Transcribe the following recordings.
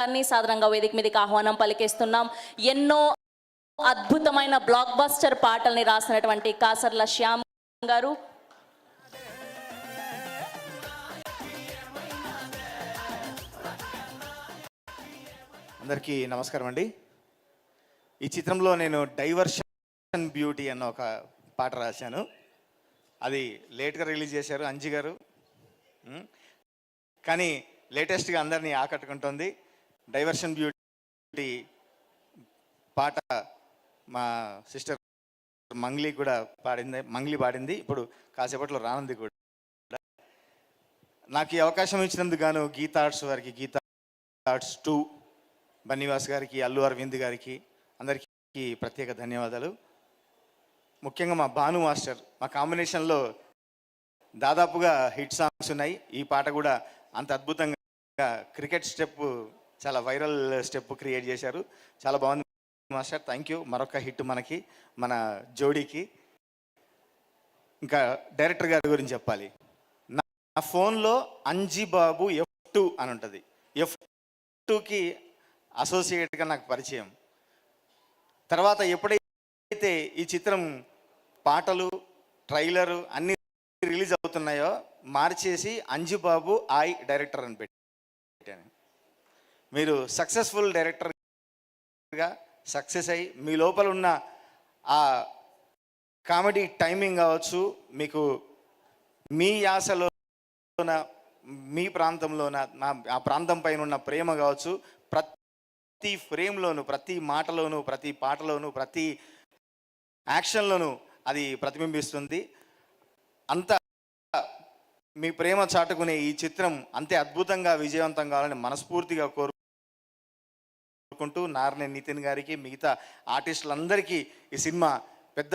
గారిని సాధారణంగా వేదిక మీదకి ఆహ్వానం పలికేస్తున్నాం. ఎన్నో అద్భుతమైన బ్లాక్ బస్టర్ పాటల్ని రాసినటువంటి కాసర్ల శ్యామ్ గారు. అందరికీ నమస్కారం అండి. ఈ చిత్రంలో నేను డైవర్షన్ బ్యూటీ అన్న ఒక పాట రాశాను. అది లేట్గా రిలీజ్ చేశారు అంజి గారు, కానీ లేటెస్ట్గా అందరినీ ఆకట్టుకుంటుంది. డైవర్షన్ బ్యూటీ పాట మా సిస్టర్ మంగ్లీ కూడా పాడింది. ఇప్పుడు కాసేపట్లో రానుంది కూడా. నాకు ఈ అవకాశం ఇచ్చినందుకు గాను గీతా ఆర్ట్స్ వారికి, గీతా ఆర్ట్స్ 2 బన్నివాస్ గారికి, అల్లు అరవింద్ గారికి, అందరికీ ప్రత్యేక ధన్యవాదాలు. ముఖ్యంగా మా భాను మాస్టర్, మా కాంబినేషన్లో దాదాపుగా హిట్ సాంగ్స్ ఉన్నాయి. ఈ పాట కూడా అంత అద్భుతంగా క్రికెట్ స్టెప్, చాలా వైరల్ స్టెప్ క్రియేట్ చేశారు. చాలా బాగుంది మాస్టర్, థ్యాంక్ యూ. మరొక హిట్ మనకి, మన జోడీకి. ఇంకా డైరెక్టర్ గారి గురించి చెప్పాలి. నా ఫోన్లో అంజి బాబు F2 అని ఉంటుంది. F2కి అసోసియేట్గా నాకు పరిచయం. తర్వాత ఎప్పుడైతే ఈ చిత్రం పాటలు, ట్రైలరు అన్నీ రిలీజ్ అవుతున్నాయో మార్చేసి అంజిబాబు డైరెక్టర్ అని పెట్టాను. మీరు సక్సెస్ఫుల్ డైరెక్టర్గా సక్సెస్ అయ్యి మీ లోపల ఉన్న ఆ కామెడీ టైమింగ్ కావచ్చు, మీకు మీ యాసలోన, మీ ప్రాంతంలోన, ఆ ప్రాంతం పైన ఉన్న ప్రేమ కావచ్చు, ప్రతి ఫ్రేమ్లోను, ప్రతి మాటలోను, ప్రతి పాటలోను, ప్రతి యాక్షన్లోనూ అది ప్రతిబింబిస్తుంది. అంత మీ ప్రేమ చాటుకునే ఈ చిత్రం అంతే అద్భుతంగా విజయవంతం కావాలని మనస్ఫూర్తిగా కోరుకుంటూ, నార్నే నితిన్ గారికి, మిగతా ఆర్టిస్టులందరికీ ఈ సినిమా పెద్ద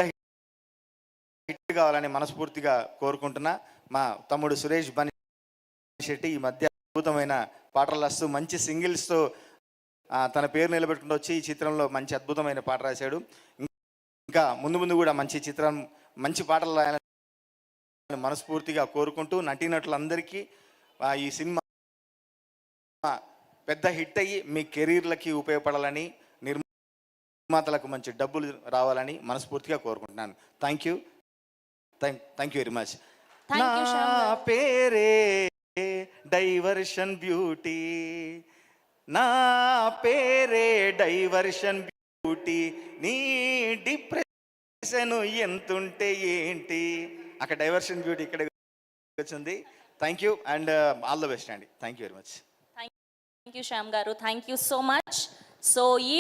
హిట్ కావాలని మనస్ఫూర్తిగా కోరుకుంటున్నా. మా తమ్ముడు సురేష్ బని శెట్టి ఈ మధ్య అద్భుతమైన పాటలు రాస్తూ మంచి సింగిల్స్తో తన పేరు నిలబెట్టుకుంటూ వచ్చి ఈ చిత్రంలో మంచి అద్భుతమైన పాట రాశాడు. ఇంకా ముందు కూడా మంచి చిత్రం, మంచి పాటలు రాయాలని మనస్ఫూర్తిగా కోరుకుంటూ, నటీనటులందరికీ ఈ సినిమా పెద్ద హిట్ అయ్యి మీ కెరీర్లకి ఉపయోగపడాలని, నిర్మాతలకు మంచి డబ్బులు రావాలని మనస్ఫూర్తిగా కోరుకుంటున్నాను. Thank you very much. నా పేరే డైవర్షన్ బ్యూటీ, నా పేరే డైవర్షన్ బ్యూటీ, నీ డిప్రెషన్ ఎంతుంటే ఏంటి, అక్కడ డైవర్షన్ బ్యూటీ ఇక్కడ వచ్చింది. Thank you and all the best అండి. Thank you very much. Thank you Shyam garu, thank you so much. So ఈ